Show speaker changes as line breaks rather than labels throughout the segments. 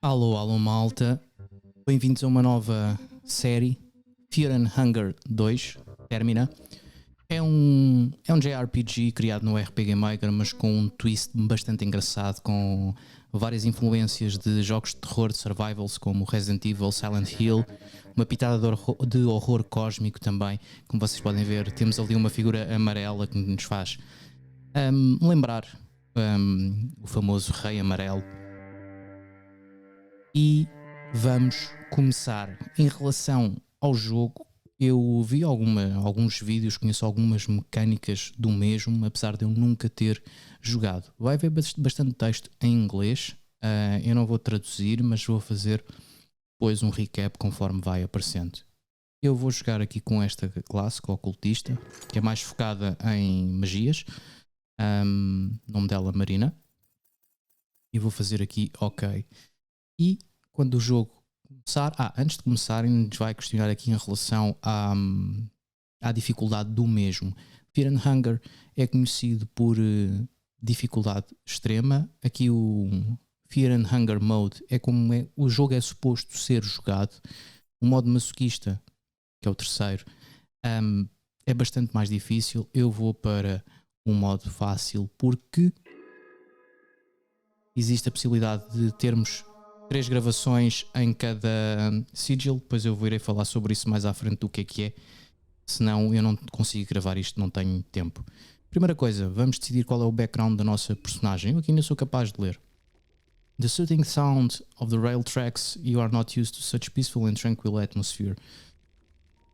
Alô, alô malta, bem-vindos a uma nova série, Fear and Hunger 2, Termina. É um JRPG criado no RPG Maker, mas com um twist bastante engraçado, com várias influências de jogos de terror, de survivals, como Resident Evil, Silent Hill, uma pitada de horror cósmico também. Como vocês podem ver, temos ali uma figura amarela que nos faz lembrar o famoso Rei Amarelo. E vamos começar. Em relação ao jogo, eu vi alguns vídeos, conheço algumas mecânicas do mesmo, apesar de eu nunca ter jogado. Vai haver bastante texto em inglês, eu não vou traduzir, mas vou fazer depois um recap conforme vai aparecendo. Eu vou jogar aqui com esta classe, com a Ocultista, que é mais focada em magias. Nome dela Marina. E vou fazer aqui OK. E quando o jogo começar, antes de começarem, nos vai questionar aqui em relação à dificuldade do mesmo. Fear and Hunger é conhecido por dificuldade extrema. Aqui o Fear and Hunger Mode é como o jogo é suposto ser jogado. O modo masoquista, que é o terceiro, é bastante mais difícil. Eu vou para um modo fácil porque existe a possibilidade de termos 3 gravações em cada sigil. Depois eu irei falar sobre isso mais à frente do que é. Senão eu não consigo gravar isto, não tenho tempo. Primeira coisa, vamos decidir qual é o background da nossa personagem. Eu aqui ainda sou capaz de ler. The soothing sound of the rail tracks, you are not used to such peaceful and tranquil atmosphere.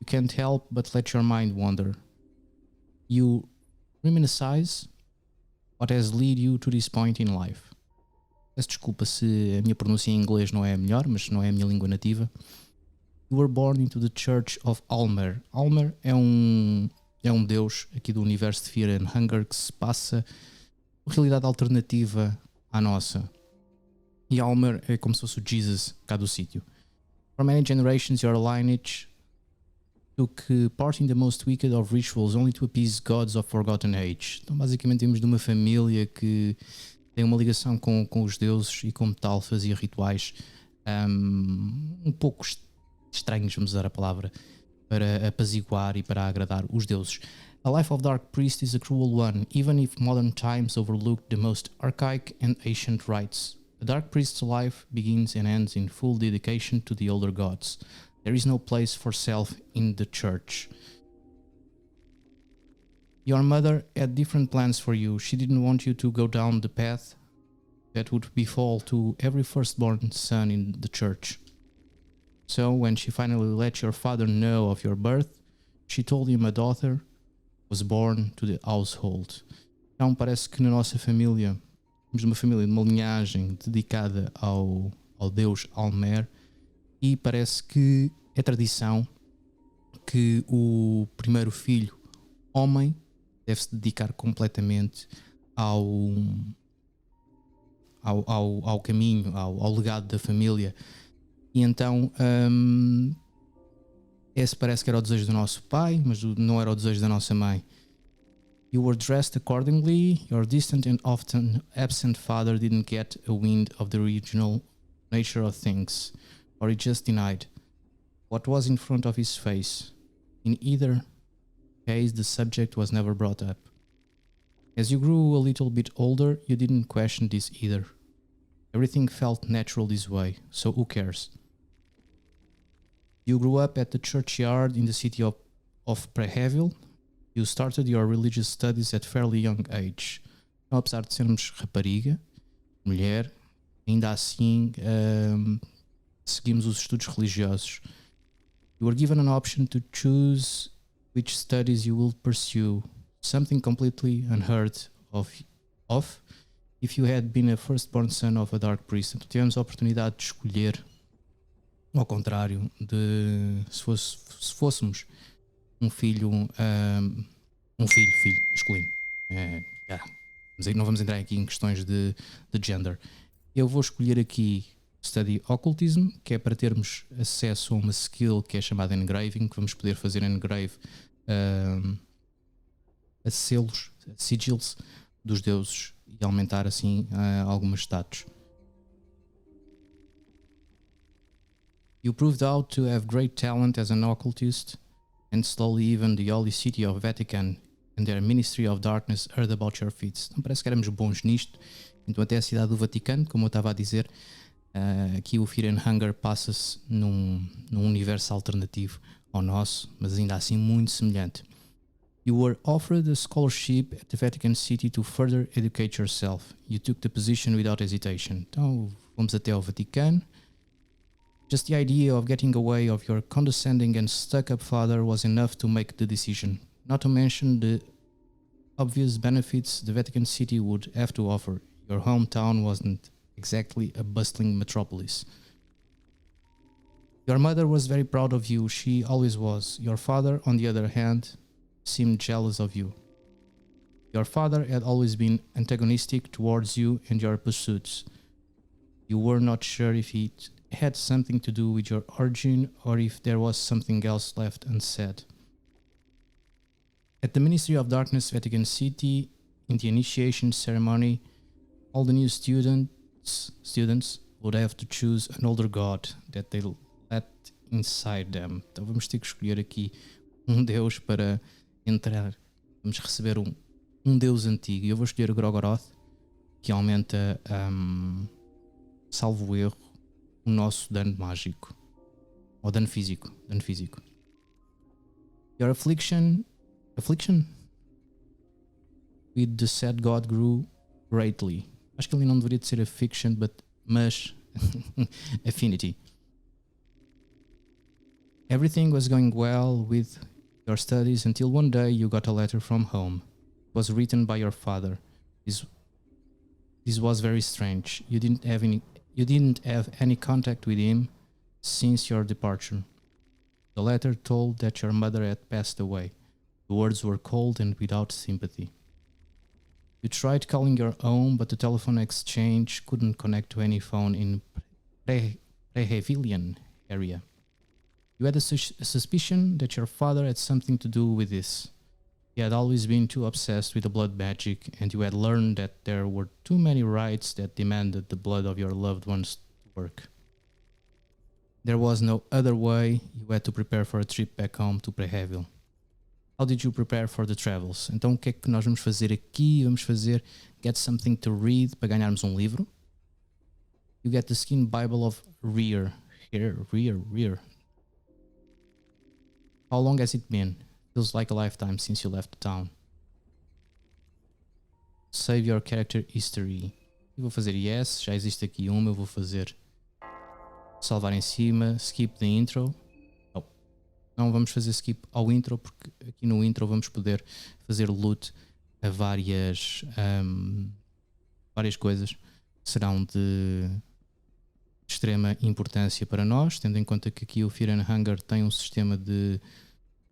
You can't help but let your mind wander. You reminisce what has led you to this point in life. Peço desculpa se a minha pronúncia em inglês não é a melhor, mas não é a minha língua nativa. You were born into the Church of Almer. Almer é um deus aqui do universo de Fear and Hunger que se passa uma realidade alternativa à nossa. E Almer é como se fosse o Jesus cá do sítio. For many generations your lineage took part in the most wicked of rituals only to appease gods of forgotten age. Então basicamente temos de uma família que tem uma ligação com os deuses e como tal fazia rituais um pouco estranhos, vamos usar a palavra, para apaziguar e para agradar os deuses. A life of Dark Priest is a cruel one, even if modern times overlook the most archaic and ancient rites. A Dark Priest's life begins and ends in full dedication to the older gods. There is no place for self in the church. Your mother had different plans for you. She didn't want you to go down the path that would befall to every firstborn son in the church. So when she finally let your father know of your birth, she told him a daughter was born to the household. Então parece que na nossa família, temos uma família de uma linhagem dedicada ao deus Almer, e parece que é tradição que o primeiro filho, homem, deve se dedicar completamente ao caminho, ao legado da família. E então esse parece que era o desejo do nosso pai, mas não era o desejo da nossa mãe. You were dressed accordingly. Your distant and often absent father didn't get a wind of the original nature of things, or he just denied what was in front of his face. In either case, the subject was never brought up. As you grew a little bit older, you didn't question this either. Everything felt natural this way, so who cares? You grew up at the churchyard in the city of Prehevil. You started your religious studies at fairly young age. Então, apesar de sermos rapariga, mulher, ainda assim seguimos os estudos religiosos. You were given an option to choose which studies you will pursue, something completely unheard of if you had been a firstborn son of a dark priest. Então tivemos a oportunidade de escolher, ao contrário de se fôssemos um filho masculino. Não vamos entrar aqui em questões de gender. Eu vou escolher aqui Study Occultism, que é para termos acesso a uma skill que é chamada Engraving, que vamos poder fazer engrave a selos, sigils dos deuses e aumentar assim algumas status. You proved out to have great talent as an occultist, and slowly even the holy city of Vatican and their Ministry of Darkness heard about your feats. Então parece que éramos bons nisto. Então até a cidade do Vaticano, como eu estava a dizer, aqui o Fear and Hunger passa-se num universo alternativo ao nosso, mas ainda assim muito semelhante. You were offered a scholarship at the Vatican City to further educate yourself. You took the position without hesitation. Então vamos até ao Vaticano. Just the idea of getting away of your condescending and stuck-up father was enough to make the decision, not to mention the obvious benefits the Vatican City would have to offer. Your hometown wasn't exactly a bustling metropolis. Your mother was very proud of you, she always was. Your father, on the other hand, seemed jealous of you. Your father had always been antagonistic towards you and your pursuits. You were not sure if it had something to do with your origin or if there was something else left unsaid. At the Ministry of Darkness, Vatican City, in the initiation ceremony, all the new students would have to choose an older god that they let inside them. Então vamos ter que escolher aqui deus para entrar. Vamos receber um deus antigo. E eu vou escolher o Grogoroth, que aumenta, salvo erro, o nosso dano mágico. Ou dano físico. Your affliction with the said god grew greatly. Acho que ali não deveria de ser affliction, mas affinity. Everything was going well with your studies until one day you got a letter from home. It was written by your father. This was very strange. You didn't have any contact with him since your departure. The letter told that your mother had passed away. The words were cold and without sympathy. You tried calling your own, but the telephone exchange couldn't connect to any phone in Prehevilian area. You had a suspicion that your father had something to do with this. He had always been too obsessed with the blood magic, and you had learned that there were too many rites that demanded the blood of your loved ones to work. There was no other way. You had to prepare for a trip back home to Prehevil. How did you prepare for the travels? Então o que é que nós vamos fazer aqui? Vamos fazer get something to read para ganharmos um livro. You get the Skin Bible of Rear. How long has it been? Feels like a lifetime since you left the town. Save your character history. Eu vou fazer yes, já existe aqui uma, eu vou fazer salvar em cima, skip the intro. Não vamos fazer skip ao intro, porque aqui no intro vamos poder fazer loot a várias coisas que serão de extrema importância para nós, tendo em conta que aqui o Fear and Hunger tem um sistema de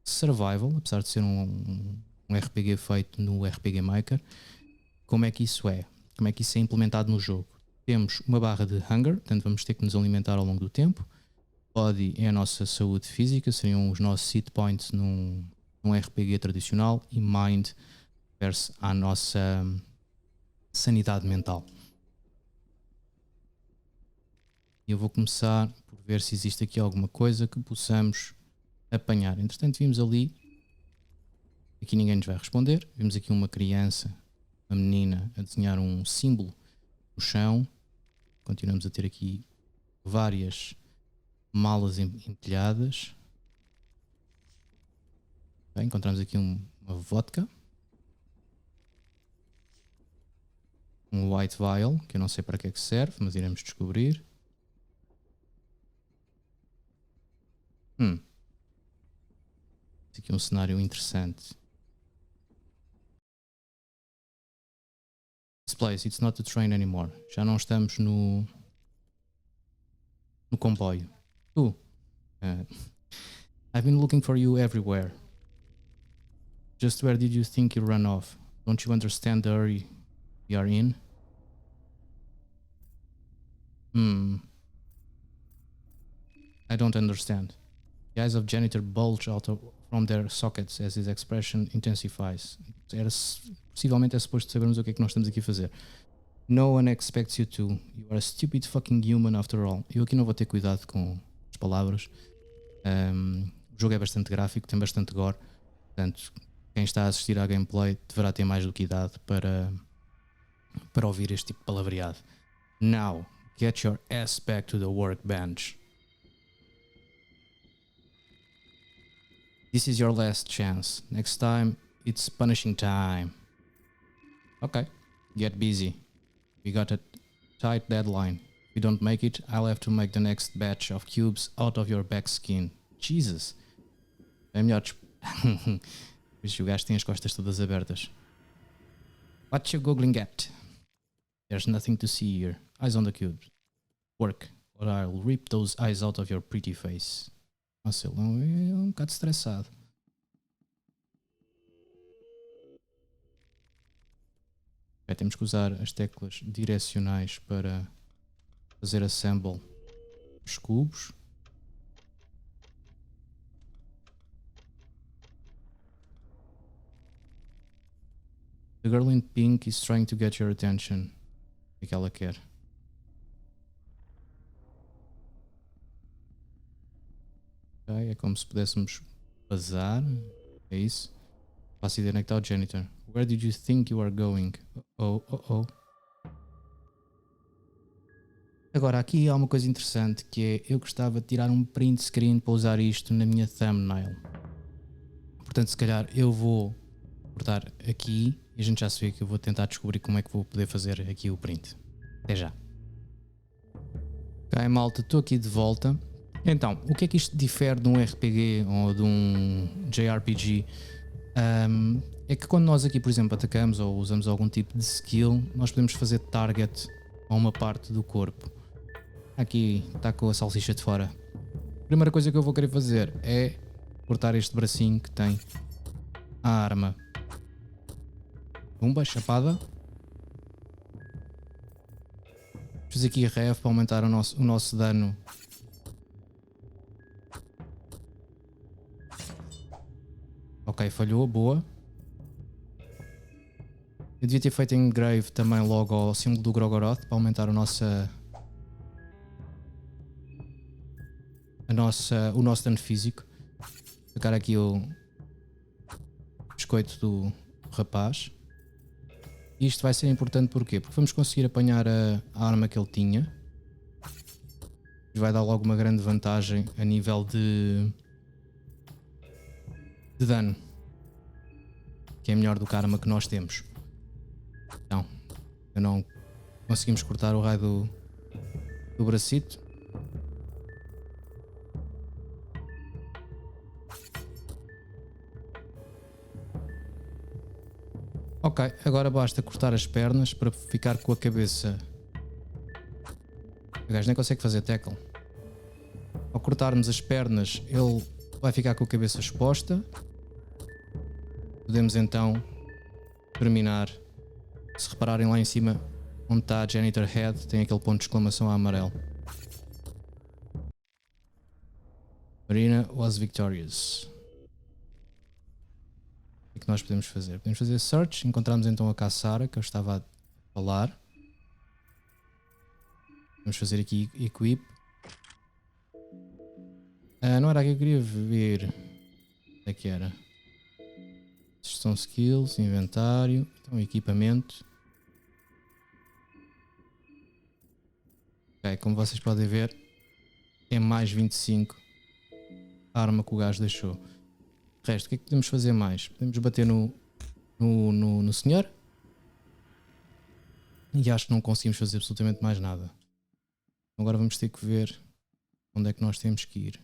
survival, apesar de ser um RPG feito no RPG Maker. Como é que isso é? Como é que isso é implementado no jogo? Temos uma barra de hunger, portanto vamos ter que nos alimentar ao longo do tempo. Body é a nossa saúde física, seriam os nossos hit points num RPG tradicional, e mind refere-se à nossa sanidade mental. Eu vou começar por ver se existe aqui alguma coisa que possamos apanhar. Entretanto vimos ali, aqui ninguém nos vai responder, vimos aqui uma criança, uma menina a desenhar um símbolo no chão. Continuamos a ter aqui várias malas empilhadas. Bem, encontramos aqui uma vodka, um white vial, que eu não sei para que é que serve, mas iremos descobrir. Aqui um cenário interessante. This place, it's not the train anymore. Já não estamos no comboio. I've been looking for you everywhere. Just where did you think you ran off? Don't you understand the hurry we are in? I don't understand. The eyes of janitor bulge out from their sockets as his expression intensifies. Possivelmente é suposto sabermos o que é que nós estamos aqui a fazer. No one expects you to. You are a stupid fucking human after all. Eu aqui não vou ter cuidado com as palavras. O jogo é bastante gráfico, tem bastante gore, portanto, quem está a assistir à gameplay deverá ter mais do que idade para ouvir este tipo de palavreado. Now, get your ass back to the workbench. This is your last chance. Next time, it's punishing time. Okay, get busy. We got a tight deadline. If you don't make it, I'll have to make the next batch of cubes out of your back skin. Jesus. É melhor. O gajo tem as costas todas abertas. What you googling at? There's nothing to see here. Eyes on the cube. Work, or I'll rip those eyes out of your pretty face. Nossa, ele é um bocado estressado. Temos que usar as teclas direcionais para fazer assemble os cubos. The girl in pink is trying to get your attention. O que ela quer? Okay, é como se pudéssemos vazar. É isso. Faço ideia onde é que está o janitor. Where did you think you are going? Oh. Agora, aqui há uma coisa interessante que é, eu gostava de tirar um print screen para usar isto na minha thumbnail. Portanto, se calhar eu vou cortar aqui e a gente já se vê que eu vou tentar descobrir como é que vou poder fazer aqui o print. Até já. Ok, malta, estou aqui de volta. Então, o que é que isto difere de um RPG ou de um JRPG? É que quando nós aqui, por exemplo, atacamos ou usamos algum tipo de skill, nós podemos fazer target a uma parte do corpo. Aqui está com a salsicha de fora. A primeira coisa que eu vou querer fazer é cortar este bracinho que tem a arma. Pumba, chapada. Fiz aqui a ref para aumentar o nosso dano. Ok, falhou, boa. Eu devia ter feito engrave também logo ao símbolo do Grogoroth para aumentar o nosso dano físico. Sacar aqui o biscoito do rapaz. Isto vai ser importante porquê? Porque vamos conseguir apanhar a arma que ele tinha. Vai dar logo uma grande vantagem a nível de dano, que é melhor do que a arma que nós temos. Então, não conseguimos cortar o raio do bracito. Ok, agora basta cortar as pernas para ficar com a cabeça. O gajo nem consegue fazer tackle. Ao cortarmos as pernas, ele vai ficar com a cabeça exposta. Podemos então terminar. Se repararem lá em cima, onde está a Janitor Head, tem aquele ponto de exclamação a amarelo. Marina was victorious. O que nós podemos fazer? Podemos fazer search, encontramos então a Caçara, que eu estava a falar. Vamos fazer aqui equip. Não era aqui que eu queria ver. Onde é que era? Estes são skills, inventário, então equipamento. Ok, como vocês podem ver, é mais 25 a arma que o gajo deixou. O resto, o que é que podemos fazer mais? Podemos bater no senhor. E acho que não conseguimos fazer absolutamente mais nada. Agora vamos ter que ver onde é que nós temos que ir.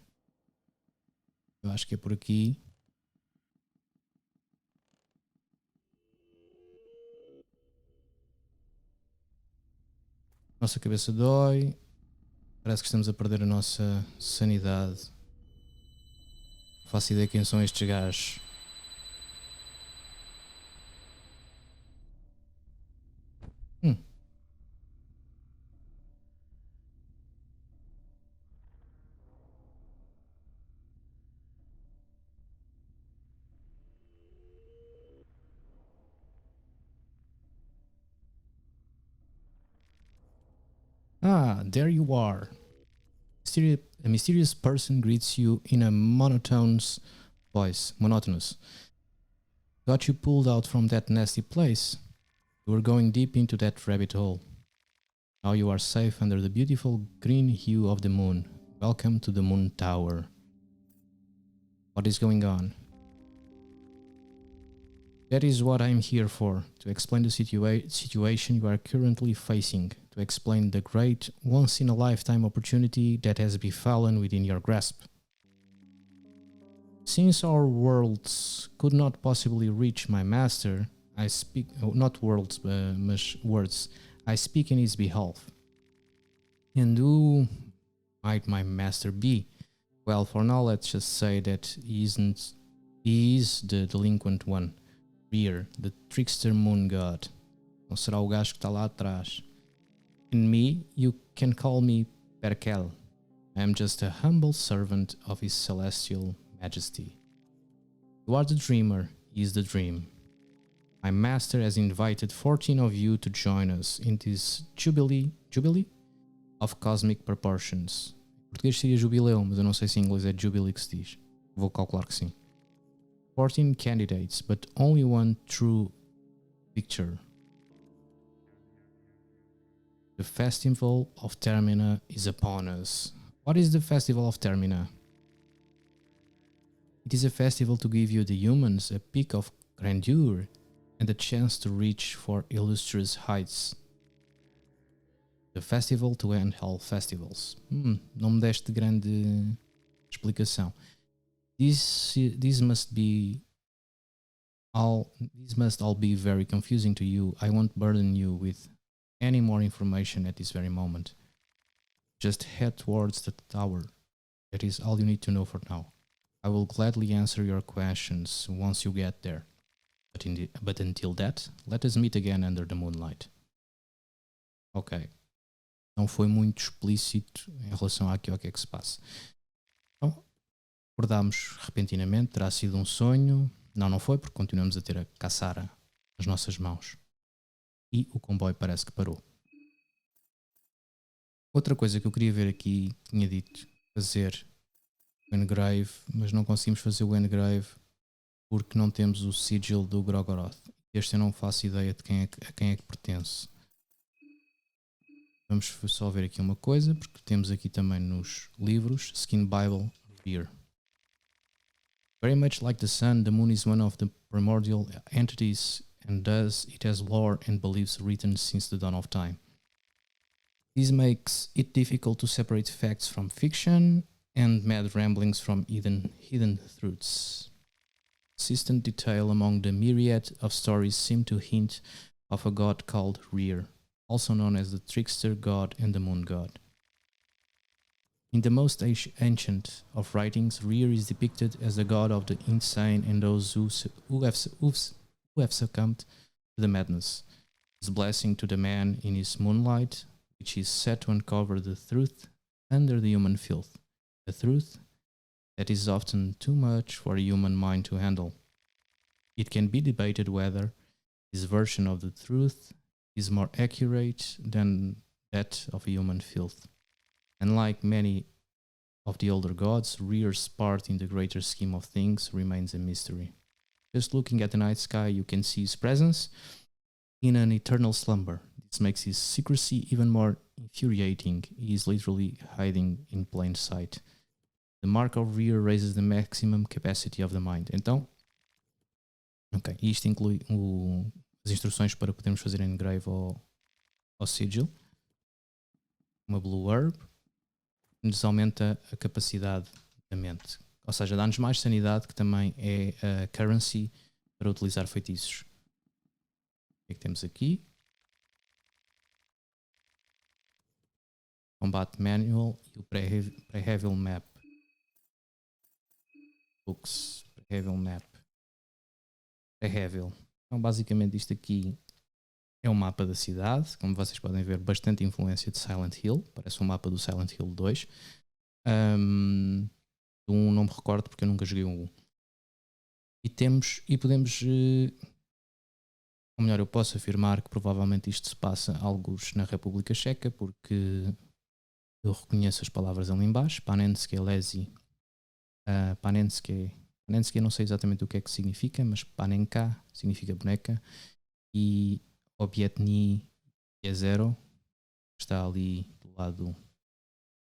Eu acho que é por aqui. Nossa cabeça dói. Parece que estamos a perder a nossa sanidade. Não faço ideia quem são estes gajos. Ah, there you are. A mysterious person greets you in a monotonous voice. Monotonous. Got you pulled out from that nasty place? You were going deep into that rabbit hole. Now you are safe under the beautiful green hue of the moon. Welcome to the Moon Tower. What is going on? That is what I'm here for, to explain the situation you are currently facing, to explain the great once-in-a-lifetime opportunity that has befallen within your grasp. Since our worlds could not possibly reach my master, I speak, not worlds, but words, I speak in his behalf. And who might my master be? Well, for now, let's just say that he is the delinquent one. Rear, the trickster moon god. Não será o gajo que está lá atrás. In me, you can call me Perkel. I am just a humble servant of his celestial majesty. You are the dreamer, he is the dream. My master has invited 14 of you to join us in this jubilee of cosmic proportions. Em português seria jubileu, mas eu não sei se em inglês é jubilee que se diz. Vou calcular que sim. 14 candidates, but only one true victor. The festival of Termina is upon us. What is the festival of Termina? It is a festival to give you, the humans, a peak of grandeur and a chance to reach for illustrious heights. The festival to end all festivals. Não me deste grande explicação. These must all be very confusing to you. I won't burden you with any more information at this very moment. Just head towards the tower. That is all you need to know for now. I will gladly answer your questions once you get there. But until that, let us meet again under the moonlight. Ok. Não foi muito explícito em relação àquilo que é que se passa. Então, acordámos repentinamente, terá sido um sonho. Não foi, porque continuamos a ter a caçara nas nossas mãos. E o comboio parece que parou. Outra coisa que eu queria ver aqui, tinha dito fazer o engrave, mas não conseguimos fazer o engrave porque não temos o sigil do Grogoroth. Este eu não faço ideia de a quem é que pertence. Vamos só ver aqui uma coisa, porque temos aqui também nos livros, Skin Bible here. Very much like the sun, the moon is one of the primordial entities, and thus it has lore and beliefs written since the dawn of time. This makes it difficult to separate facts from fiction and mad ramblings from hidden truths. Consistent detail among the myriad of stories seem to hint of a god called Rear, also known as the trickster god and the moon god. In the most ancient of writings, Rear is depicted as the god of the insane and those who have succumbed to the madness. His blessing to the man in his moonlight, which is set to uncover the truth under the human filth, the truth that is often too much for a human mind to handle. It can be debated whether his version of the truth is more accurate than that of human filth. Unlike many of the older gods, Rear's part in the greater scheme of things remains a mystery. Just looking at the night sky, you can see his presence in an eternal slumber. This makes his secrecy even more infuriating. He is literally hiding in plain sight. The mark of Rear raises the maximum capacity of the mind. Então, ok, isto inclui as instruções para podermos fazer engrave ao sigil. Uma blue herb nos aumenta a capacidade da mente, ou seja, dá-nos mais sanidade, que também é a currency para utilizar feitiços. O que é que temos aqui? Combat Manual e o Pre-Heavy Map. Books, Pre-Heavy Map. Pre-Heavy. Então basicamente isto aqui é um mapa da cidade, como vocês podem ver, bastante influência de Silent Hill, parece um mapa do Silent Hill 2. Não me recordo porque eu nunca joguei um. E podemos, ou melhor, eu posso afirmar que provavelmente isto se passa alguns na República Checa, porque Eu reconheço as palavras ali em baixo. Panenske, lesi. Panenske não sei exatamente o que é que significa, mas panenka significa boneca. E obietni é zero. Está ali do lado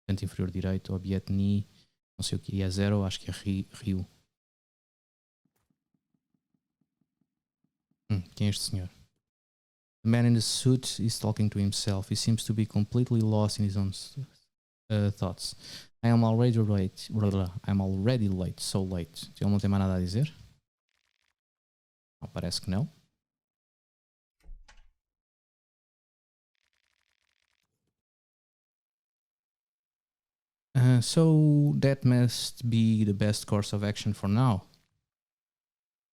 canto inferior direito. Obietni, não sei o que é zero, acho que é rio. Quem é este senhor? The man in the suit is talking to himself. He seems to be completely lost in his own thoughts. I am already late. I'm already late. So late. Ele não tem mais nada a dizer? Não, parece que não. So that must be the best course of action for now.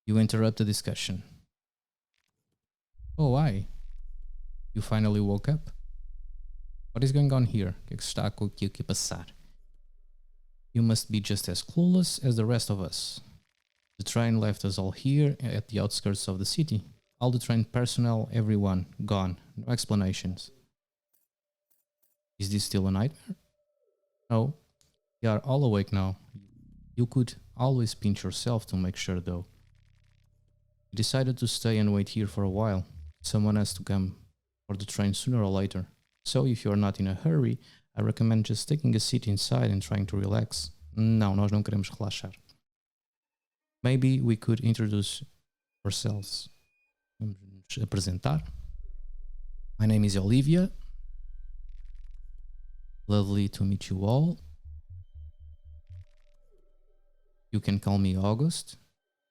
You interrupt the discussion. Oh, why? You finally woke up? What is going on here? O que é que está aqui a passar? You must be just as clueless as the rest of us. The train left us all here at the outskirts of the city. All the train personnel, everyone, gone. No explanations. Is this still a nightmare? No. We are all awake now. You could always pinch yourself to make sure, though. We decided to stay and wait here for a while. Someone has to come for the train sooner or later. So if you're not in a hurry, I recommend just taking a seat inside and trying to relax. Não, nós não queremos relaxar. Maybe we could introduce ourselves. Vamos nos apresentar. My name is Olivia. Lovely to meet you all. You can call me August.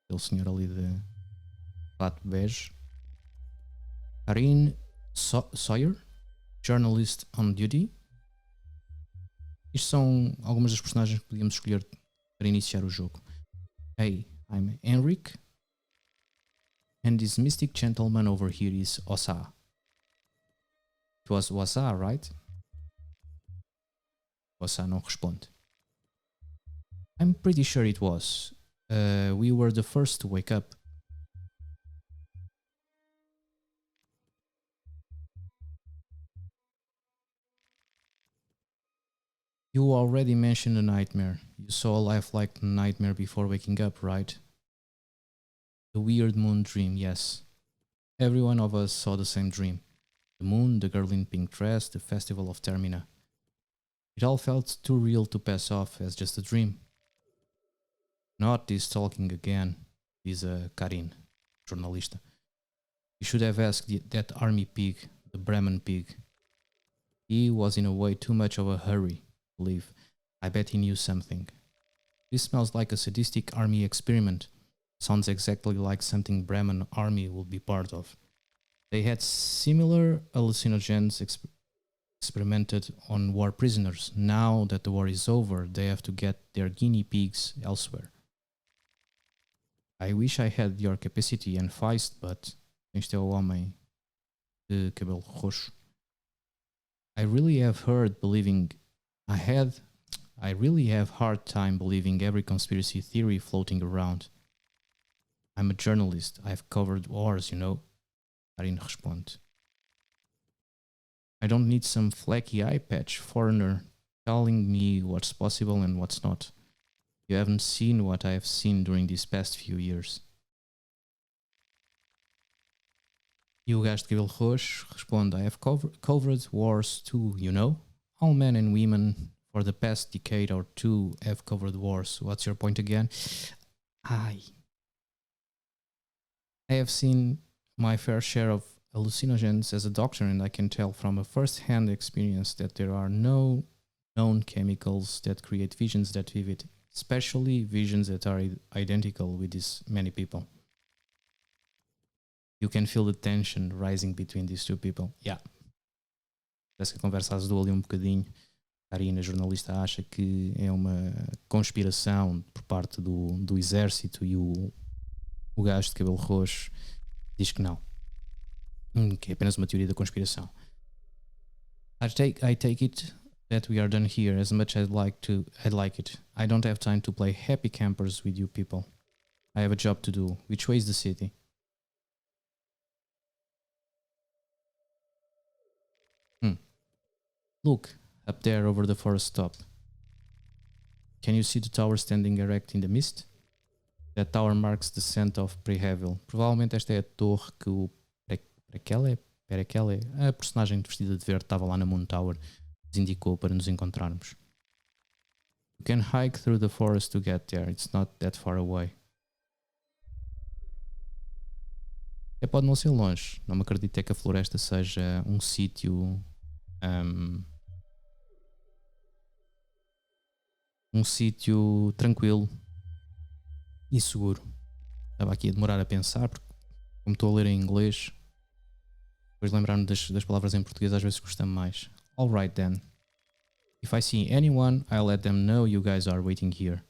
Aquele senhor ali de fato bege. Karin Sawyer, journalist on duty. Isto são algumas das personagens que podíamos escolher para iniciar o jogo. Hey, I'm Henrik. And this mystic gentleman over here is Osa. It was Osa, right? Osa não responde. I'm pretty sure it was. We were the first to wake up. You already mentioned a nightmare. You saw a lifelike nightmare before waking up, right? The weird moon dream, yes. Every one of us saw the same dream. The moon, the girl in pink dress, the festival of Termina. It all felt too real to pass off as just a dream. Not this talking again, diz a Karin, jornalista. You should have asked that army pig, the Bremen pig. He was in a way too much of a hurry. Believe. I bet he knew something. This smells like a sadistic army experiment. Sounds exactly like something Bremen army will be part of. They had similar hallucinogens experimented on war prisoners. Now that the war is over, they have to get their guinea pigs elsewhere. I wish I had your capacity and feist, but este é o homem de cabelo roxo. I really have hard time believing every conspiracy theory floating around. I'm a journalist. I've covered wars, you know. Karin responde. I don't need some flaky eye patch foreigner telling me what's possible and what's not. You haven't seen what I have seen during these past few years. E o gajo de cabelo roxo responde, I have covered wars too, you know? All men and women for the past decade or two have covered wars. What's your point again? I have seen my fair share of hallucinogens as a doctor, and I can tell from a first-hand experience that there are no known chemicals that create visions that vivid, especially visions that are identical with these many people. You can feel the tension rising between these two people. Yeah. Parece que a conversa azedou ali um bocadinho. A Karina, jornalista, acha que é uma conspiração por parte do exército e o gajo de cabelo roxo diz que não. Que é apenas uma teoria da conspiração. I take it that we are done here as much as I'd like it. I don't have time to play happy campers with you people. I have a job to do. Which way is the city? Look, Up there over the forest top. Can you see the tower standing erect in the mist? That tower marks the scent of Prehevil. Provavelmente esta é a torre que o Perekele, a personagem vestida de verde, estava lá na Moon Tower, nos indicou para nos encontrarmos. You can hike through the forest to get there. It's not that far away. Pode não ser longe. Não me acredito que a floresta seja um sítio tranquilo e seguro. Estava aqui a demorar a pensar, porque como estou a ler em inglês, depois lembrar-me das palavras em português às vezes custa mais. Alright then. If I see anyone, I'll let them know you guys are waiting here.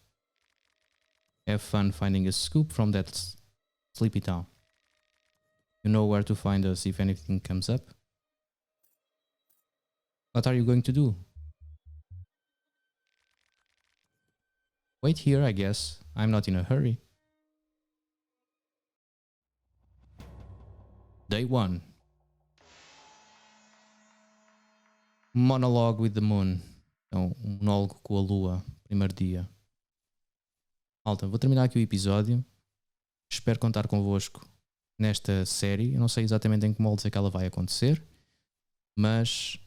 Have fun finding a scoop from that sleepy town. You know where to find us if anything comes up. What are you going to do? Wait here, I guess. I'm not in a hurry. Day 1. Monologue with the Moon. Então, um monólogo com a Lua. Primeiro dia. Malta, vou terminar aqui o episódio. Espero contar convosco nesta série. Eu não sei exatamente em que moldes é que ela vai acontecer, mas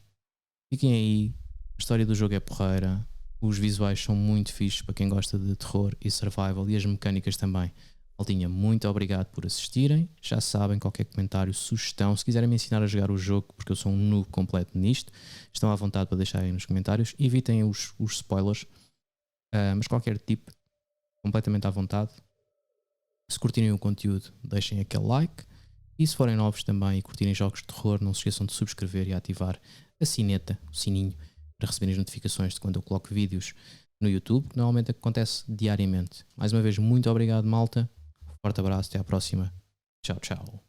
fiquem aí. A história do jogo é porreira. Os visuais são muito fixes para quem gosta de terror e survival, e as mecânicas também. Maltinha, muito obrigado por assistirem. Já sabem, qualquer comentário, sugestão, se quiserem me ensinar a jogar o jogo, porque eu sou um noob completo nisto, estão à vontade para deixarem nos comentários. Evitem os spoilers, mas qualquer tipo, completamente à vontade. Se curtirem o conteúdo, deixem aquele like. E se forem novos também e curtirem jogos de terror, não se esqueçam de subscrever e ativar a sineta, o sininho, para receberem as notificações de quando eu coloco vídeos no YouTube, que normalmente acontece diariamente. Mais uma vez, muito obrigado, malta. Forte abraço, até à próxima. Tchau, tchau.